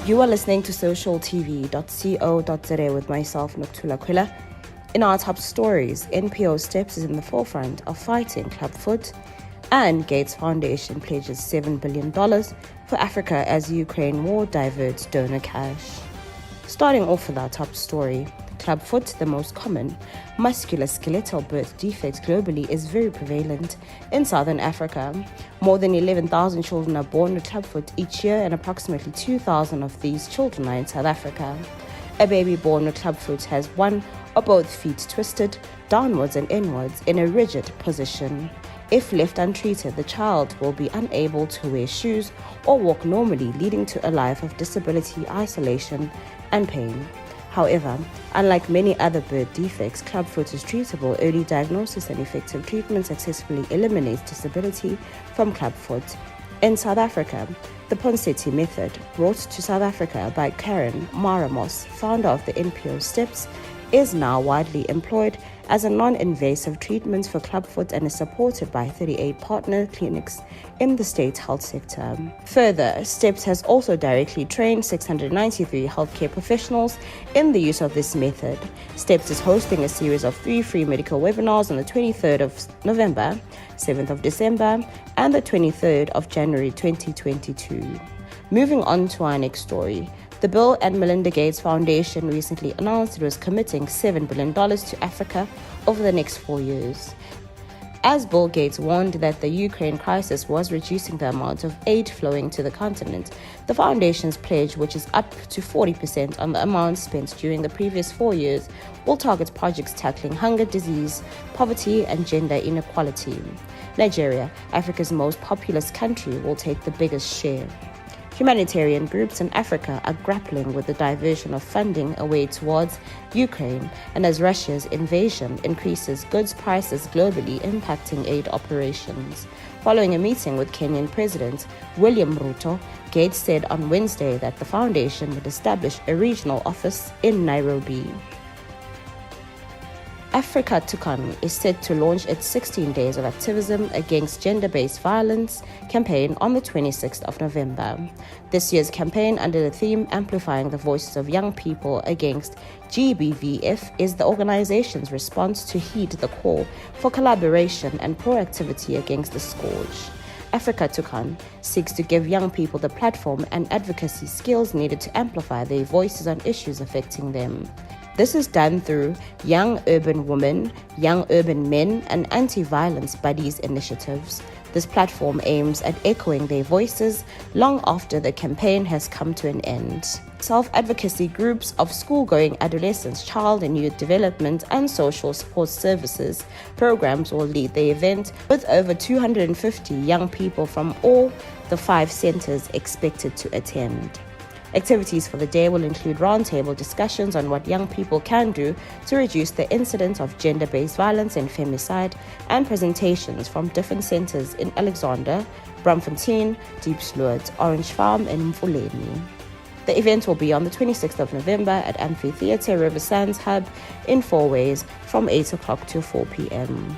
You are listening to socialtv.co.za with myself, Nokuthula Khwela. In our top stories, NPO Steps is in the forefront of fighting clubfoot, and Gates Foundation pledges $7 billion for Africa as Ukraine war diverts donor cash. Starting off with our top story, clubfoot, the most common musculoskeletal birth defect globally, is very prevalent in southern Africa. More than 11,000 children are born with clubfoot each year, and approximately 2,000 of these children are in South Africa. A baby born with clubfoot has one or both feet twisted downwards and inwards in a rigid position. If left untreated, the child will be unable to wear shoes or walk normally, leading to a life of disability, isolation, and pain. However, unlike many other birth defects, clubfoot is treatable. Early diagnosis and effective treatment successfully eliminates disability from clubfoot. In South Africa, the Ponseti method, brought to South Africa by Karen Maramos, founder of the NPO Steps, is now widely employed as a non-invasive treatment for clubfoot and is supported by 38 partner clinics in the state health sector. Further, Steps has also directly trained 693 healthcare professionals in the use of this method. Steps is hosting a series of 3 free medical webinars on the 23rd of November, 7th of December, and the 23rd of January 2022. Moving on to our next story. The Bill and Melinda Gates Foundation recently announced it was committing $7 billion to Africa over the next 4 years. As Bill Gates warned that the Ukraine crisis was reducing the amount of aid flowing to the continent, the foundation's pledge, which is up to 40% on the amount spent during the previous 4 years, will target projects tackling hunger, disease, poverty, and gender inequality. Nigeria, Africa's most populous country, will take the biggest share. Humanitarian groups in Africa are grappling with the diversion of funding away towards Ukraine, and as Russia's invasion increases goods prices globally, impacting aid operations. Following a meeting with Kenyan President William Ruto, Gates said on Wednesday that the foundation would establish a regional office in Nairobi. Africa Tukan is set to launch its 16 Days of Activism Against Gender-Based Violence campaign on the 26th of November. This year's campaign, under the theme Amplifying the Voices of Young People Against GBVF, is the organization's response to heed the call for collaboration and proactivity against the scourge. Africa Tukan seeks to give young people the platform and advocacy skills needed to amplify their voices on issues affecting them. This is done through Young Urban Women, Young Urban Men, and Anti-Violence Buddies initiatives. This platform aims at echoing their voices long after the campaign has come to an end. Self-advocacy groups of school-going adolescents, child and youth development, and social support services programs will lead the event, with over 250 young people from all the 5 centers expected to attend. Activities for the day will include roundtable discussions on what young people can do to reduce the incidence of gender-based violence and femicide, and presentations from different centers in Alexander, Braamfontein, Diepsloot, Orange Farm, and Mfuleni. The event will be on the 26th of November at Amphitheatre River Sands Hub in 4 ways from 8 o'clock to 4 p.m.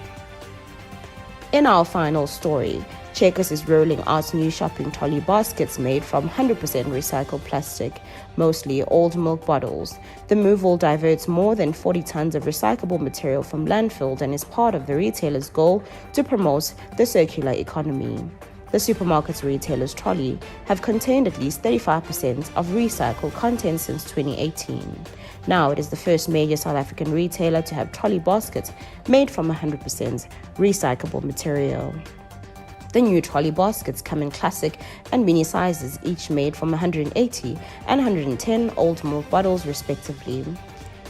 In our final story, Checkers is rolling out new shopping trolley baskets made from 100% recycled plastic, mostly old milk bottles. The move will divert more than 40 tons of recyclable material from landfills and is part of the retailer's goal to promote the circular economy. The supermarket's retailers' trolley have contained at least 35% of recycled content since 2018. Now it is the first major South African retailer to have trolley baskets made from 100% recyclable material. The new trolley baskets come in classic and mini sizes, each made from 180 and 110 old milk bottles respectively.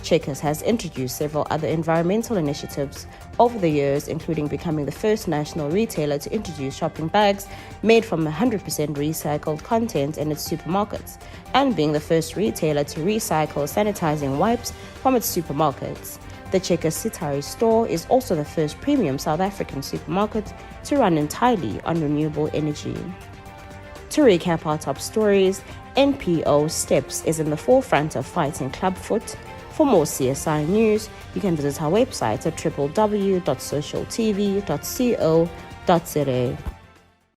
Checkers has introduced several other environmental initiatives over the years, including becoming the first national retailer to introduce shopping bags made from 100% recycled content in its supermarkets, and being the first retailer to recycle sanitizing wipes from its supermarkets. The Checkers Sitari store is also the first premium South African supermarket to run entirely on renewable energy. To recap our top stories, NPO Steps is in the forefront of fighting clubfoot. For more CSI news, you can visit our website at www.socialtv.co.za.